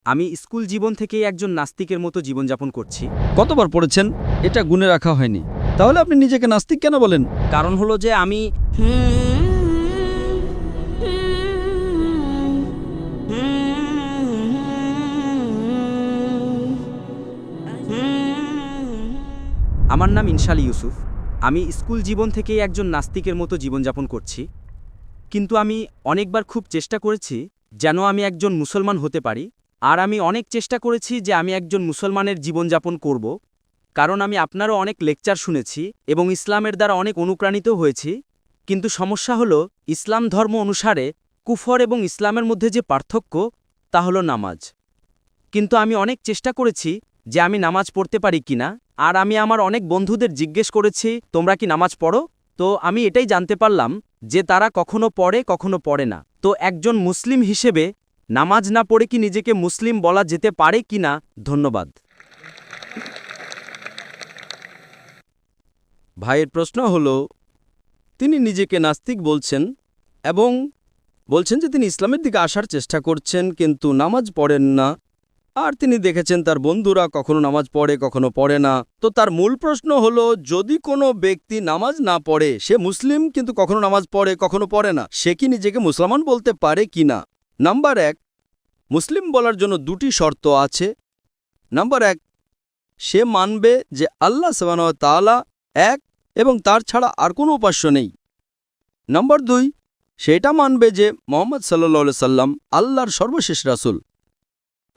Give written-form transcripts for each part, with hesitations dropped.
আমি স্কুল জীবন থেকেই একজন নাস্তিকের মতো জীবনযাপন করছি। কতবার পড়েছেন এটা গুণে রাখা হয়নি, তাহলে আপনি নিজেকে নাস্তিক কেন বলেন? কারণ হলো যে আমি আমার নাম ইনশাল ইউসুফ। আমি স্কুল জীবন থেকেই একজন নাস্তিকের মতো জীবনযাপন করছি, কিন্তু আমি অনেকবার খুব চেষ্টা করেছি যেন আমি একজন মুসলমান হতে পারি। আর আমি অনেক চেষ্টা করেছি যে আমি একজন মুসলমানের জীবনযাপন করব, কারণ আমি আপনারও অনেক লেকচার শুনেছি এবং ইসলামের দ্বারা অনেক অনুপ্রাণিত হয়েছি। কিন্তু সমস্যা হলো ইসলাম ধর্ম অনুসারে কুফর এবং ইসলামের মধ্যে যে পার্থক্য তা হলো নামাজ। কিন্তু আমি অনেক চেষ্টা করেছি যে আমি নামাজ পড়তে পারি কিনা, আর আমি আমার অনেক বন্ধুদের জিজ্ঞেস করেছি তোমরা কি নামাজ পড়ো? তো আমি এটাই জানতে পারলাম যে তারা কখনো পড়ে কখনো পড়ে না। তো একজন মুসলিম হিসেবে নামাজ না পড়ে কি নিজেকে মুসলিম বলা যেতে পারে কিনা? ধন্যবাদ। ভাইয়ের প্রশ্ন হলো, তিনি নিজেকে নাস্তিক বলছেন এবং বলছেন যে তিনি ইসলামের দিকে আসার চেষ্টা করছেন কিন্তু নামাজ পড়েন না, আর তিনি দেখেছেন তার বন্ধুরা কখনো নামাজ পড়ে কখনো পড়ে না। তো তার মূল প্রশ্ন হলো, যদি কোনো ব্যক্তি নামাজ না পড়ে, সে মুসলিম কিন্তু কখনো নামাজ পড়ে কখনো পড়ে না, সে কি নিজেকে মুসলমান বলতে পারে কিনা? নাম্বার 1, মুসলিম বলার জন্য দুটি শর্ত আছে। নাম্বার 1, সে মানবে যে আল্লাহ সুবহানাহু ওয়া তাআলা এক এবং তার ছাড়া আর কোনো উপাস্য নেই। নাম্বার 2, সেটা মানবে যে মুহাম্মদ সাল্লাল্লাহু আলাইহি সাল্লাম আল্লাহর সর্বশেষ রাসূল।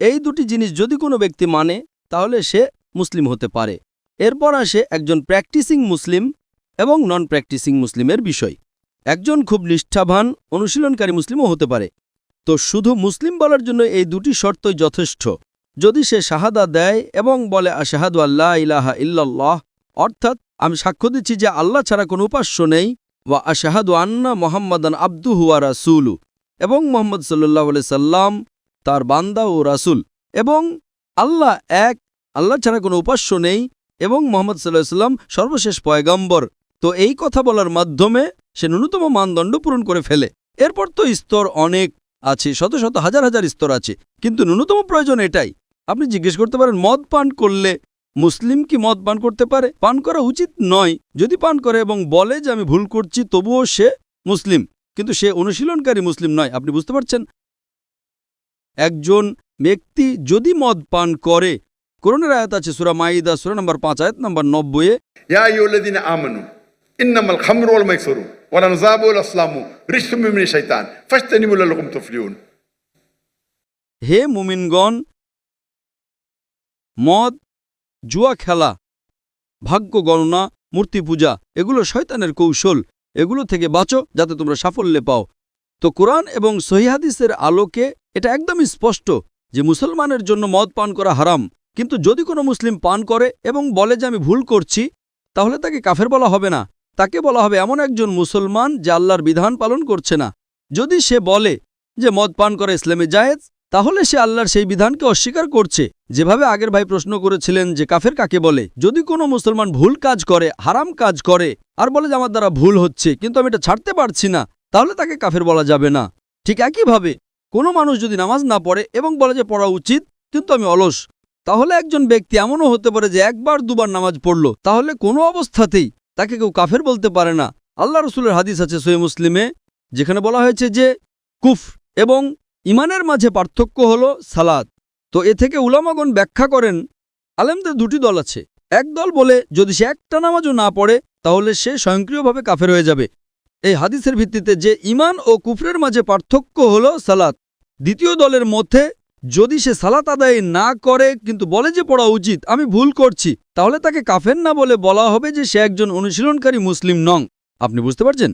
এই দুটি জিনিস যদি কোনো ব্যক্তি মানে, তাহলে সে মুসলিম হতে পারে। এরপর আসে একজন প্র্যাকটিসিং মুসলিম এবং নন প্র্যাকটিসিং মুসলিমের বিষয়। একজন খুব নিষ্ঠাবান অনুশীলনকারী মুসলিমও হতে পারে। তো শুধু মুসলিম বলার জন্য এই দুটি শর্তই যথেষ্ট। যদি সে শাহাদা দেয় এবং বলে আশহাদু আল্লা ইলাহা ইল্লাল্লাহ, অর্থাৎ আমি সাক্ষ্য দিচ্ছি যে আল্লাহ ছাড়া কোনো উপাস্য নেই, ওয়া আশহাদু আন্না মুহাম্মাদান আবদুহু ওয়া রাসূলু, এবং মুহাম্মদ সাল্লাল্লাহু আলাইহি সাল্লাম তার বান্দা ও রাসূল, এবং আল্লাহ এক, আল্লাহ ছাড়া কোনো উপাস্য নেই, এবং মুহাম্মদ সাল্লাল্লাহু আলাইহি সাল্লাম সর্বশেষ পয়গম্বর। তো এই কথা বলার মাধ্যমে সে ন্যূনতম মানদণ্ড পূরণ করে ফেলে। এরপর তো স্তর অনেক আছে, শত শত হাজার হাজার স্তর আছে, কিন্তু ন্যূনতম প্রয়োজন এটাই। আপনি জিজ্ঞেস করতে পারেন, মদ পান করলে মুসলিম কি মদ পান করতে পারে? পান করা উচিত নয়। যদি পান করে এবং বলে যে আমি ভুল করছি, তবুও সে মুসলিম, কিন্তু সে অনুশীলনকারী মুসলিম নয়। আপনি বুঝতে পারছেন? একজন ব্যক্তি যদি মদ পান করে, কোরআনের আয়াত আছে সূরা মাইদা সূরা নম্বর 5 আয়াত নম্বর 90-এ, ইয়া আইয়ুহাল্লাযীনা আমানু ইন্নামাল খামরু ওয়াল মাইসিরু ওয়াল আনযাবু ওয়াল আসলামু রিজসুম মিনাশ শাইতান ফাজতানিবু লাআল্লাকুম তুফলিহুন। হে মুমিনগণ, মদ, জুয়া খেলা, ভাগ্য গণনা, মূর্তি পূজা, এগুলো শয়তানের কৌশল। এগুলো থেকে বাঁচো যাতে তোমরা সাফল্য পাও। তো কোরআন এবং সহিহ হাদিসের আলোকে এটা একদমই স্পষ্ট যে মুসলমানের জন্য মদ পান করা হারাম। কিন্তু যদি কোনো মুসলিম পান করে এবং বলে যে আমি ভুল করছি, তাহলে তাকে কাফের বলা হবে না। তাকে বলা হবে এমন একজন মুসলমান যে আল্লাহর বিধান পালন করছে না। যদি সে বলে যে মদ পান করা ইসলামে জায়েজ, তাহলে সে আল্লাহর সেই বিধানকে অস্বীকার করছে। যেভাবে আগের ভাই প্রশ্ন করেছিলেন যে কাফের কাকে বলে, যদি কোনো মুসলমান ভুল কাজ করে, হারাম কাজ করে, আর বলে যে আমার দ্বারা ভুল হচ্ছে কিন্তু আমি এটা ছাড়তে পারছি না, তাহলে তাকে কাফের বলা যাবে না। ঠিক একইভাবে কোনো মানুষ যদি নামাজ না পড়ে এবং বলে যে পড়া উচিত কিন্তু আমি অলস, তাহলে একজন ব্যক্তি এমনও হতে পারে যে একবার দুবার নামাজ পড়ল, তাহলে কোনো অবস্থাতেই তাকে কেউ কাফের বলতে পারে না। আল্লাহ রসুলের হাদিস আছে সহিহ মুসলিমে, যেখানে বলা হয়েছে যে কুফর এবং ইমানের মাঝে পার্থক্য হলো সালাত। তো এ থেকে উলামাগণ ব্যাখ্যা করেন, আলেমদের দুটি দল আছে। এক দল বলে যদি সে একটা নামাজও না পড়ে তাহলে সে স্বয়ংক্রিয়ভাবে কাফের হয়ে যাবে, এই হাদিসের ভিত্তিতে যে ইমান ও কুফরের মাঝে পার্থক্য হলো সালাত। দ্বিতীয় দলের মধ্যে যদি সে সালাত আদায় না করে কিন্তু বলে যে পড়া উচিত, আমি ভুল করছি, তাহলে তাকে কাফের না বলে বলা হবে যে সে একজন অনুশীলনকারী মুসলিম নন। আপনি বুঝতে পারছেন?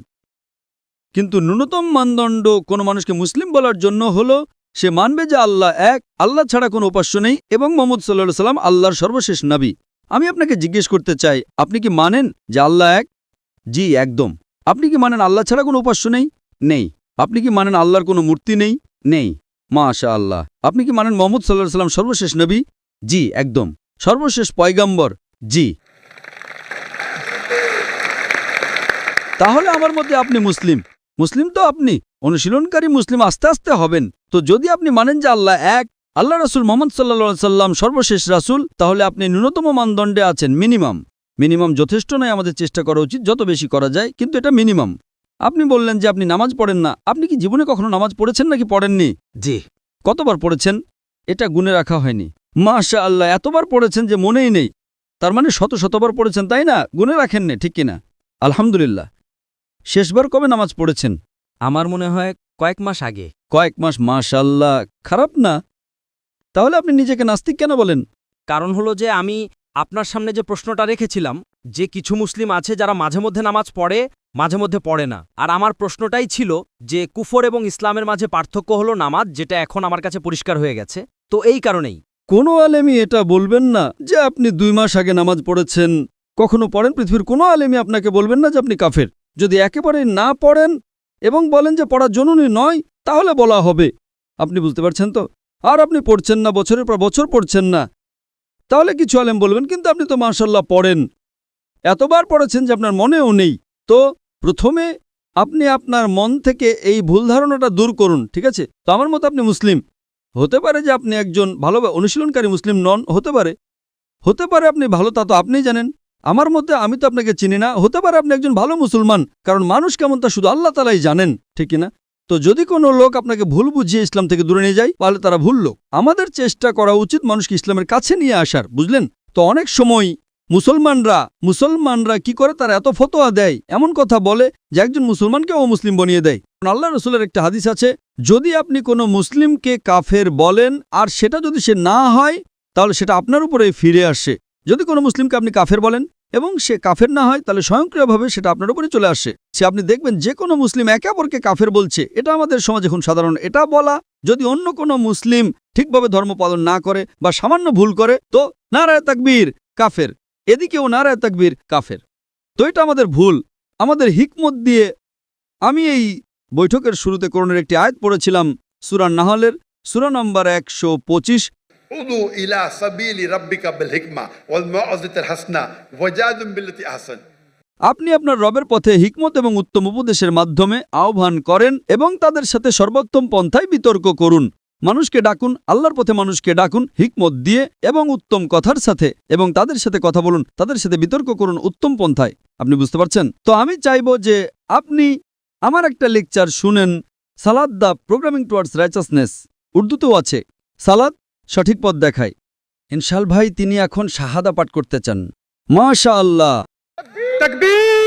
কিন্তু ন্যূনতম মানদণ্ড কোনো মানুষকে মুসলিম বলার জন্য হলো সে মানবে যে আল্লাহ এক, আল্লাহ ছাড়া কোনো উপাস্য নেই, এবং মুহাম্মদ সাল্লাল্লাহু আলাইহি সাল্লাম আল্লাহর সর্বশেষ নবী। আমি আপনাকে জিজ্ঞেস করতে চাই, আপনি কি মানেন যে আল্লাহ এক? জি, একদম। আপনি কি মানেন আল্লাহ ছাড়া কোনো উপাস্য নেই? নেই। আপনি কি মানেন আল্লাহর কোনো মূর্তি নেই? নেই। মাশাআল্লাহ। আপনি কি মানেন মুহাম্মদ সাল্লাল্লাহু আলাইহি সাল্লাম সর্বশেষ নবী? জি, একদম। সর্বশেষ পয়গম্বর? জি। তাহলে আমার মতে আপনি মুসলিম। মুসলিম তো আপনি অনুশীলনকারী মুসলিম আস্তে আস্তে হবেন। তো যদি আপনি মানেন যে আল্লাহ এক, আল্লাহ রাসূল মুহাম্মদ সাল্লাল্লাহু আলাইহি সাল্লাম সর্বশেষ রাসূল, তাহলে আপনি ন্যূনতম মানদণ্ডে আছেন। মিনিমাম যথেষ্ট নয়, আমাদের চেষ্টা করা উচিত যত বেশি করা যায়, কিন্তু এটা মিনিমাম। আপনি বললেন যে আপনি নামাজ পড়েন না। আপনি কি জীবনে কখনো নামাজ পড়েছেন নাকি পড়েননি? জি। কতবার পড়েছেন? এটা গুণে রাখা হয়নি। মাশাআল্লাহ, এতবার পড়েছেন যে মনেই নেই। তার মানে শতবার পড়েছেন, তাই না? গুণে রাখেননি, ঠিক কিনা? আলহামদুলিল্লাহ। শেষবার কবে নামাজ পড়েছেন? আমার মনে হয় কয়েক মাস আগে। কয়েক মাস, মাশাআল্লাহ, খারাপ না। তাহলে আপনি নিজেকে নাস্তিক কেন বলেন? কারণ হলো যে আমি আপনার সামনে যে প্রশ্নটা রেখেছিলাম যে কিছু মুসলিম আছে যারা মাঝে মধ্যে নামাজ পড়ে, মাঝে মধ্যে পড়ে না। আর আমার প্রশ্নটাই ছিল যে কুফর এবং ইসলামের মাঝে পার্থক্য হলো নামাজ, যেটা এখন আমার কাছে পরিষ্কার হয়ে গেছে। তো এই কারণেই কোনো আলেমই এটা বলবেন না যে আপনি 2 মাস আগে নামাজ পড়েছেন। কখনো পড়েন? পৃথিবীর কোনো আলেমই আপনাকে বলবেন না যে আপনি কাফের। যদি একেবারে না পড়েন এবং বলেন যে পড়া জরুরি নয়, তাহলে বলা হবে। আপনি বুঝতে পারছেন তো? আর আপনি পড়ছেন না, বছরের পর বছর পড়ছেন না, তাহলে কিছু আলেম বলবেন কিন্তু আপনি তো মাশাআল্লাহ পড়েন, এতবার পড়েছেন যে আপনার মনেও নেই। তো প্রথমে আপনি আপনার মন থেকে এই ভুল ধারণাটা দূর করুন, ঠিক আছে? তো আমার মতো আপনি মুসলিম। হতে পারে যে আপনি একজন ভালো অনুশীলনকারী মুসলিম নন, হতে পারে আপনি ভালো, তা তো আপনিই জানেন। আমার মতে, আমি তো আপনাকে চিনি না। হতে পারে আপনি একজন ভালো মুসলমান, কারণ মানুষ কেমন তা শুধু আল্লাহ তাআলাই জানেন, ঠিক কিনা? তো যদি কোনো লোক আপনাকে ভুল বুঝিয়ে ইসলাম থেকে দূরে নিয়ে যায়, তাহলে তারা ভুল লোক। আমাদের চেষ্টা করা উচিত মানুষকে ইসলামের কাছে নিয়ে আসার, বুঝলেন তো? অনেক সময় মুসলমানরা কি করে, তারা এত ফতোয়া দেয়, এমন কথা বলে যে একজন মুসলমানকে অমুসলিম বানিয়ে দেয়। আল্লাহ রাসূলের একটা হাদিস আছে, যদি আপনি কোনো মুসলিমকে কাফের বলেন আর সেটা যদি সে না হয়, তাহলে সেটা আপনার উপরে ফিরে আসে। যদি কোনো মুসলিমকে আপনি কাফের বলেন এবং সে কাফের না হয়, তাহলে স্বয়ংক্রিয়ভাবে সেটা আপনার উপরে চলে আসে। আপনি দেখবেন যে কোনো মুসলিম একে অপরকে কাফের বলছে, এটা আমাদের সমাজে এখন সাধারণ। এটা বলা, যদি অন্য কোনো মুসলিম ঠিকভাবে ধর্ম পালন না করে বা সামান্য ভুল করে, তো নারায়ে তাকবীর, কাফের। এদিকেও নারায়ে তাকবীর, কাফের। তো এটা আমাদের ভুল। আমাদের হিকমত দিয়ে আমি এই বৈঠকের শুরুতে কোরআনের একটি আয়াত পড়েছিলাম, সূরা নাহলের সূরা নম্বর 125। উদু ইলা সাবিলি রাব্বিকা বিল হিকমা ওয়াল মাউযিজাতিল হাসানা ওয়াজাদুম বিল্লাতি আহসান। আপনি আপনার রবের পথে হিকমত এবং উত্তম উপদেশের মাধ্যমে আহ্বান করেন এবং তাদের সাথে সর্বোত্তম পন্থায় বিতর্ক করুন। মানুষকে ডাকুন, আল্লাহর পথে মানুষকে ডাকুন হিকমত দিয়ে এবং উত্তম কথার সাথে, এবং তাদের সাথে কথা বলুন, তাদের সাথে বিতর্ক করুন উত্তম পন্থায়। আপনি বুঝতে পারছেন তো? আমি চাইব যে আপনি আমার একটা লেকচার শুনেন, সালাদ দ্য প্রোগ্রামিং টুয়ার্ডস রাইচাসনেস, উর্দুতেও আছে। সালাদ সঠিক পথ দেখায়। ইনশাল ভাই তিনি এখন শাহাদা পাঠ করতে চান। মাশাআল্লাহ, তাকবীর।